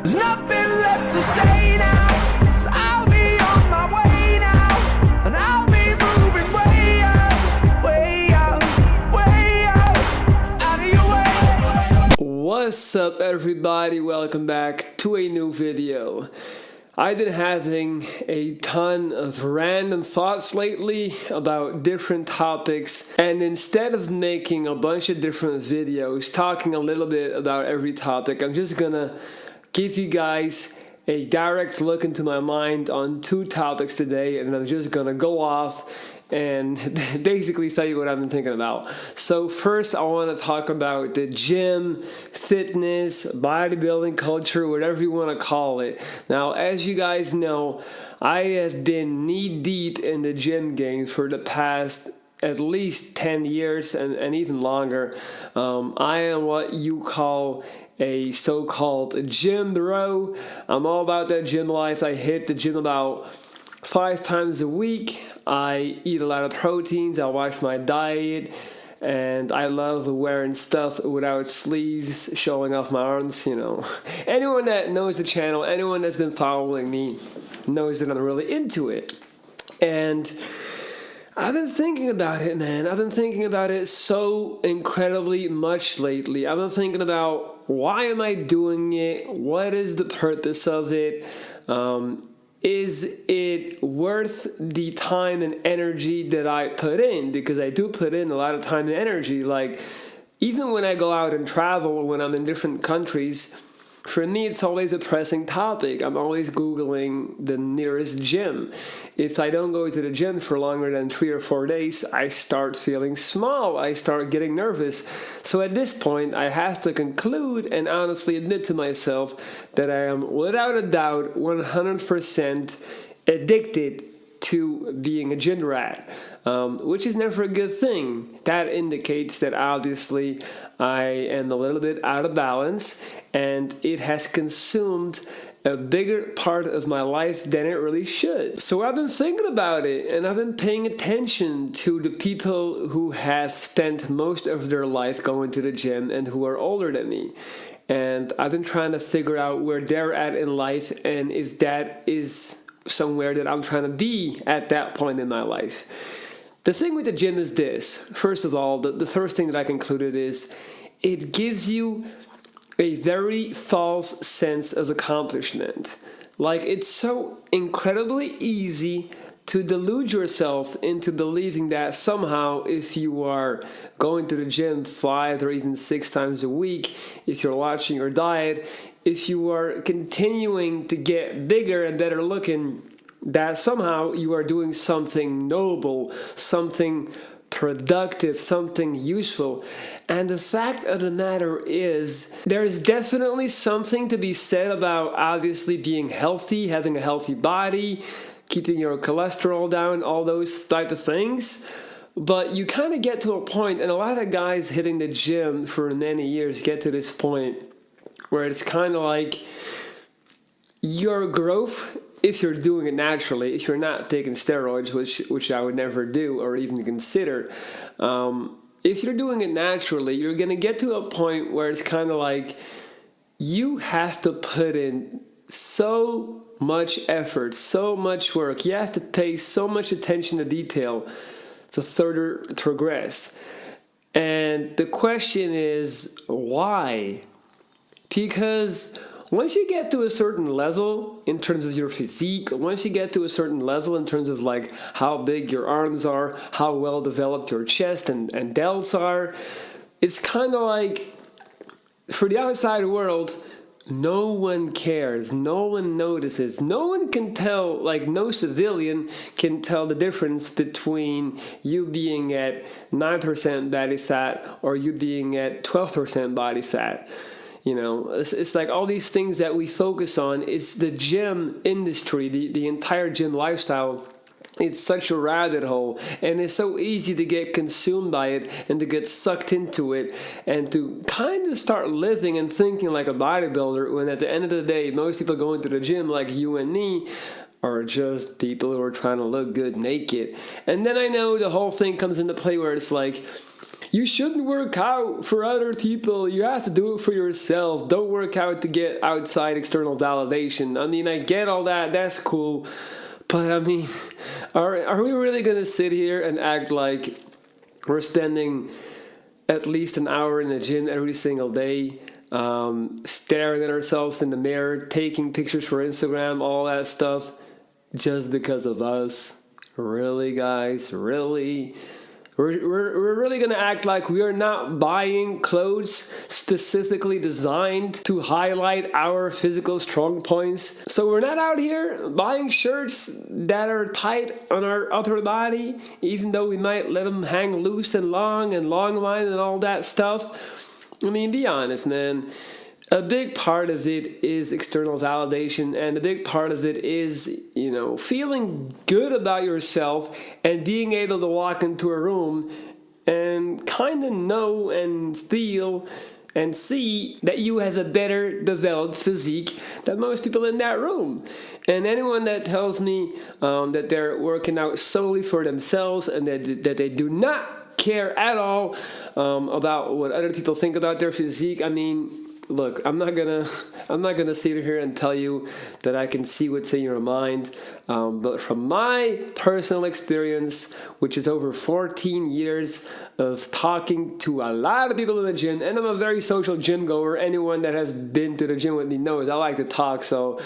There's nothing left to say now, so I'll be on my way now, and I'll be moving way up, way up, way up, out of your way. What's up, everybody? Welcome back to a new video. I've been having a ton of random thoughts lately about different topics, and instead of making a bunch of different videos talking a little bit about every topic, I'm just gonna give you guys a direct look into my mind on two topics today, and I'm just gonna go off and basically tell you what I've been thinking about. So first, I want to talk about the gym, fitness, bodybuilding culture, whatever you want to call it. Now, as you guys know, I have been knee-deep in the gym game for the past at least 10 years and even longer. I am what you call a so-called gym bro. I'm all about that gym life. I hit the gym about 5 times a week. I eat a lot of proteins. I watch my diet, and I love wearing stuff without sleeves, showing off my arms. You know, anyone that knows the channel, anyone that's been following me, knows that I'm really into it. And I've been thinking about it, man. I've been thinking about it so incredibly much lately. I've been thinking about, why am I doing it? What is the purpose of it? Is it worth the time and energy that I put in? Because I do put in a lot of time and energy. Like, even when I go out and travel, when I'm in different countries, for me, it's always a pressing topic. I'm always Googling the nearest gym. If I don't go to the gym for longer than 3 or 4 days, I start feeling small. I start getting nervous. So at this point, I have to conclude and honestly admit to myself that I am, without a doubt, 100% addicted to being a gym rat. Which is never a good thing. That indicates that obviously I am a little bit out of balance, and it has consumed a bigger part of my life than it really should. So I've been thinking about it, and I've been paying attention to the people who have spent most of their life going to the gym and who are older than me. And I've been trying to figure out where they're at in life, and if that is somewhere that I'm trying to be at that point in my life. The thing with the gym is this. First of all, the first thing that I concluded is it gives you a very false sense of accomplishment. Like, it's so incredibly easy to delude yourself into believing that somehow if you are going to the gym 5 or even 6 times a week, if you're watching your diet, if you are continuing to get bigger and better looking, that somehow you are doing something noble, something productive, something useful. And the fact of the matter is, there's definitely something to be said about obviously being healthy, having a healthy body, keeping your cholesterol down, all those type of things. But you kind of get to a point, and a lot of guys hitting the gym for many years get to this point where it's kind of like your growth, if you're doing it naturally, if you're not taking steroids, which I would never do or even consider, if you're doing it naturally, you're going to get to a point where it's kind of like you have to put in so much effort, so much work. You have to pay so much attention to detail to further progress. And the question is, why? Because once you get to a certain level in terms of your physique, once you get to a certain level in terms of like how big your arms are, how well developed your chest and delts are, it's kind of like, for the outside world, no one cares, no one notices, no one can tell, like no civilian can tell the difference between you being at 9% body fat or you being at 12% body fat. You know, it's like all these things that we focus on. It's the gym industry, the entire gym lifestyle. It's such a rabbit hole, and it's so easy to get consumed by it and to get sucked into it and to kind of start living and thinking like a bodybuilder, when at the end of the day, most people going to the gym like you and me are just people who are trying to look good naked. And then I know the whole thing comes into play where it's like, You shouldn't work out for other people. You have to do it for yourself. Don't work out to get outside external validation. I mean, I get all that. That's cool. But I mean, are we really going to sit here and act like we're spending at least an hour in the gym every single day, staring at ourselves in the mirror, taking pictures for Instagram, all that stuff, just because of us? Really, guys? Really? We're really going to act like we are not buying clothes specifically designed to highlight our physical strong points. So we're not out here buying shirts that are tight on our upper body, even though we might let them hang loose and long line and all that stuff. I mean, be honest, man. A big part of it is external validation, and a big part of it is, feeling good about yourself and being able to walk into a room and kind of know and feel and see that you has a better developed physique than most people in that room. And anyone that tells me that they're working out solely for themselves and that they do not care at all about what other people think about their physique, I mean, look, I'm not gonna sit here and tell you that I can see what's in your mind, but from my personal experience, which is over 14 years of talking to a lot of people in the gym, and I'm a very social gym goer. Anyone that has been to the gym with me knows I like to talk, so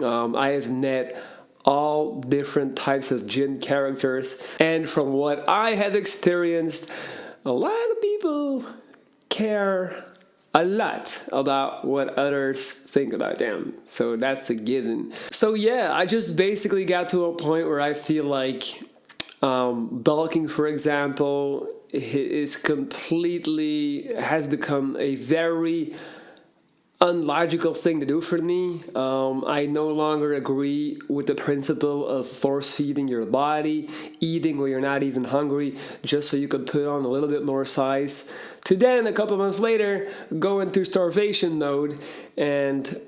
I have met all different types of gym characters, and from what I have experienced, a lot of people care a lot about what others think about them. So that's a given. So yeah, I just basically got to a point where I feel like bulking, for example, has become a very unlogical thing to do for me. I no longer agree with the principle of force feeding your body, eating when you're not even hungry, just so you can put on a little bit more size, to then a couple months later go into starvation mode and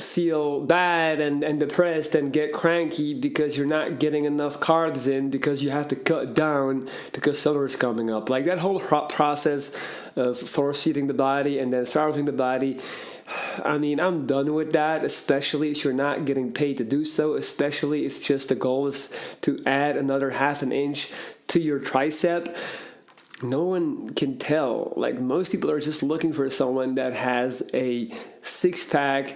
feel bad and depressed and get cranky because you're not getting enough carbs in because you have to cut down because summer's coming up. Like that whole process of force feeding the body and then starving the body, I mean, I'm done with that, especially if you're not getting paid to do so, especially if just the goal is to add another half an inch to your tricep. No one can tell. Like, most people are just looking for someone that has a six-pack,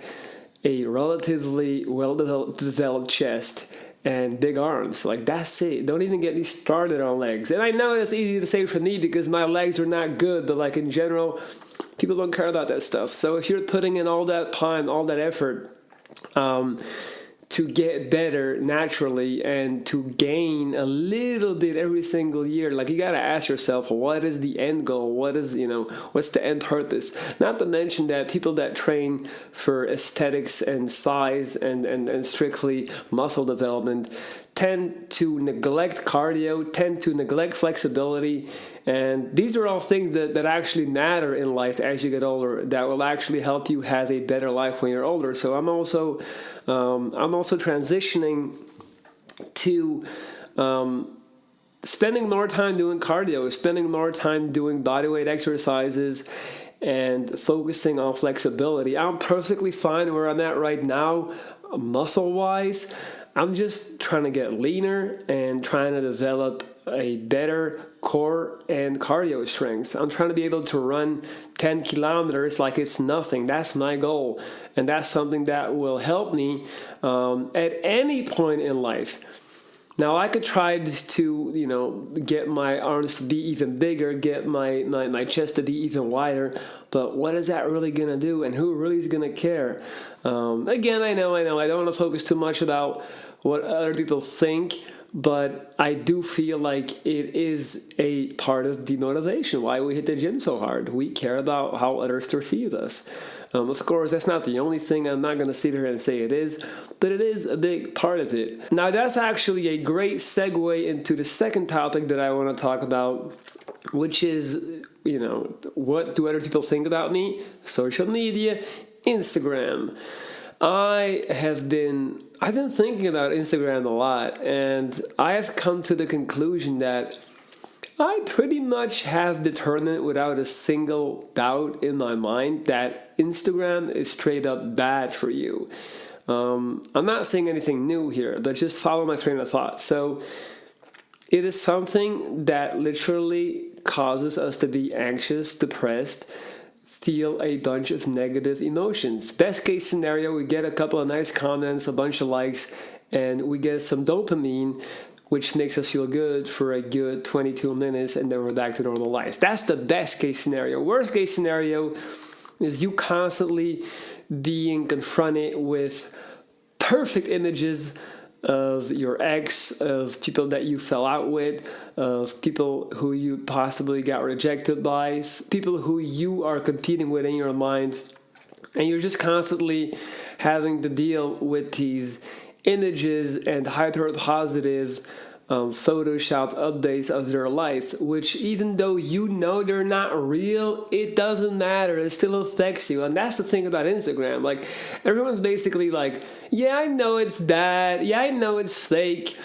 a relatively well-developed chest, and big arms. Like, that's it. Don't even get me started on legs. And I know it's easy to say for me because my legs are not good, but like in general, people don't care about that stuff. So if you're putting in all that time, all that effort to get better naturally and to gain a little bit every single year, like, you got to ask yourself, what is the end goal? What is, what's the end purpose? Not to mention that people that train for aesthetics and size and strictly muscle development tend to neglect cardio, tend to neglect flexibility, and these are all things that actually matter in life as you get older, that will actually help you have a better life when you're older. So I'm also transitioning to spending more time doing cardio, spending more time doing bodyweight exercises, and focusing on flexibility. I'm perfectly fine where I'm at right now, muscle-wise. I'm just trying to get leaner and trying to develop a better core and cardio strength. I'm trying to be able to run 10 kilometers like it's nothing. That's my goal. And that's something that will help me at any point in life. Now, I could try to, get my arms to be even bigger, get my chest to be even wider, but what is that really going to do, and who really is going to care? Again, I know, I don't want to focus too much about what other people think, but I do feel like it is a part of the motivation why we hit the gym so hard. We care about how others perceive us. Of course, that's not the only thing. I'm not going to sit here and say it is, but it is a big part of it. Now, that's actually a great segue into the second topic that I want to talk about, which is, what do other people think about me? Social media, Instagram. I've been thinking about Instagram a lot, and I have come to the conclusion that I pretty much have determined without a single doubt in my mind that Instagram is straight up bad for you. I'm not saying anything new here, but just follow my train of thought. So it is something that literally causes us to be anxious, depressed, feel a bunch of negative emotions. Best case scenario, we get a couple of nice comments, a bunch of likes, and we get some dopamine, which makes us feel good for a good 22 minutes, and then we're back to normal life. That's the best case scenario. Worst case scenario is you constantly being confronted with perfect images of your ex, of people that you fell out with, of people who you possibly got rejected by, people who you are competing with in your mind, and you're just constantly having to deal with these images and hyper positive Photoshop updates of their life, which even though you know they're not real, it doesn't matter. It still affects you. And that's the thing about Instagram. Like, everyone's basically like, yeah, I know it's bad. Yeah, I know it's fake.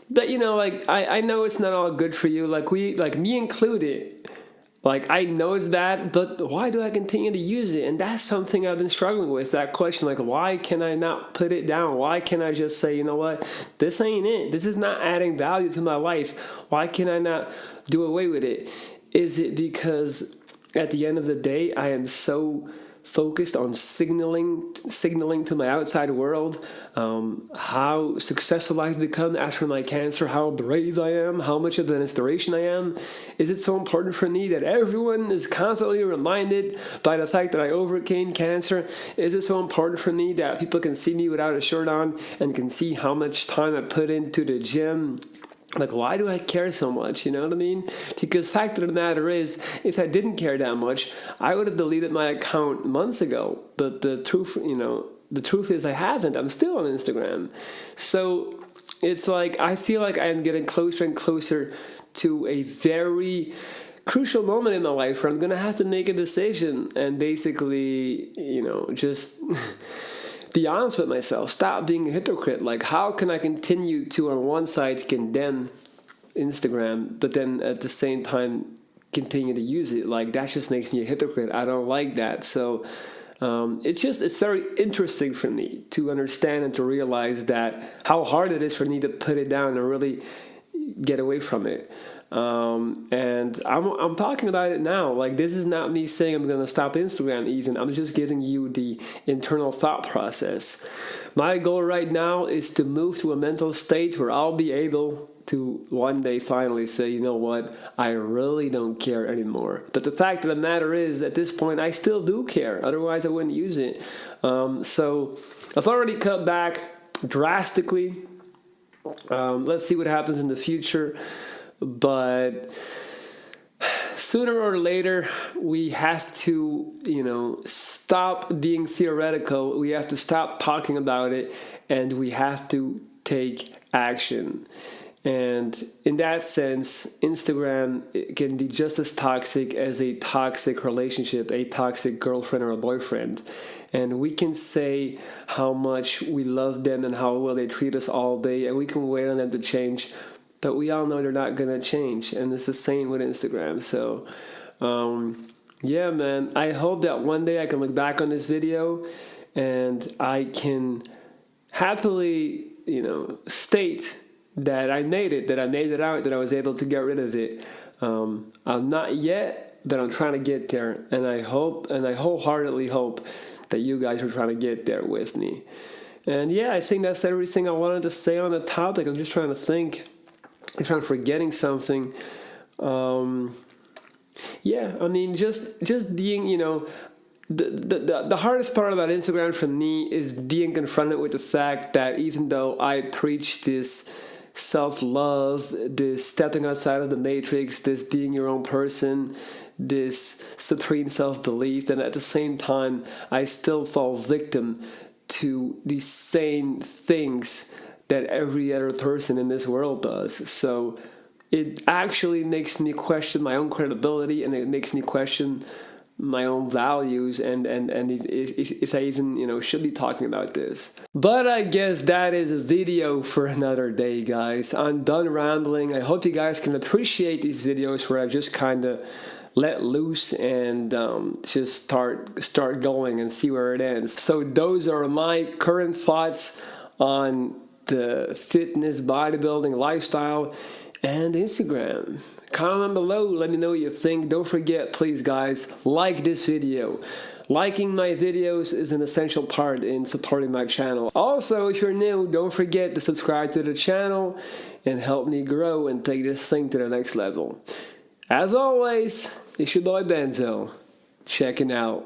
But, you know, like, I know it's not all good for you. Like, me included. Like, I know it's bad, but why do I continue to use it? And that's something I've been struggling with, that question, like, why can I not put it down? Why can't I just say, you know what, this ain't it. This is not adding value to my life. Why can I not do away with it? Is it because at the end of the day, I am so focused on signaling to my outside world how successful I've become after my cancer, how brave I am, how much of an inspiration I am? Is it so important for me that everyone is constantly reminded by the fact that I overcame cancer? Is it so important for me that people can see me without a shirt on and can see how much time I put into the gym? Like, why do I care so much? You know what I mean? Because the fact of the matter is, if I didn't care that much, I would have deleted my account months ago. But the truth is I haven't. I'm still on Instagram. So it's like, I feel like I am getting closer and closer to a very crucial moment in my life where I'm going to have to make a decision and basically, just be honest with myself. Stop being a hypocrite. Like, how can I continue to, on one side, condemn Instagram, but then at the same time continue to use it? Like, that just makes me a hypocrite. I don't like that. So it's very interesting for me to understand and to realize that how hard it is for me to put it down and really get away from it. And I'm talking about it now. Like, this is not me saying I'm going to stop Instagram even. I'm just giving you the internal thought process. My goal right now is to move to a mental state where I'll be able to one day finally say, you know what, I really don't care anymore. But the fact of the matter is, at this point, I still do care. Otherwise, I wouldn't use it. So I've already cut back drastically. Let's see what happens in the future. But sooner or later, we have to, stop being theoretical. We have to stop talking about it, and we have to take action. And in that sense, Instagram can be just as toxic as a toxic relationship, a toxic girlfriend or a boyfriend. And we can say how much we love them and how well they treat us all day, and we can wait on them to change. But we all know they're not going to change. And it's the same with Instagram. So, yeah, man. I hope that one day I can look back on this video and I can happily, state that I made it, that I made it out, that I was able to get rid of it. I'm not yet, but I'm trying to get there. And I hope, and I wholeheartedly hope that you guys are trying to get there with me. And yeah, I think that's everything I wanted to say on the topic. I'm just trying to think. If I'm forgetting something, yeah, I mean, just being, the hardest part about Instagram for me is being confronted with the fact that even though I preach this self-love, this stepping outside of the matrix, this being your own person, this supreme self-belief, and at the same time, I still fall victim to these same things that every other person in this world does. So it actually makes me question my own credibility, and it makes me question my own values and if I even, you know, should be talking about this. But I guess that is a video for another day, guys. I'm done rambling. I hope you guys can appreciate these videos where I just kind of let loose and just start going and see where it ends. So those are my current thoughts on the fitness, bodybuilding, lifestyle, and Instagram. Comment below, let me know what you think. Don't forget, please guys, like this video. Liking my videos is an essential part in supporting my channel. Also, if you're new, don't forget to subscribe to the channel and help me grow and take this thing to the next level. As always, it's your boy Benzo, checking out.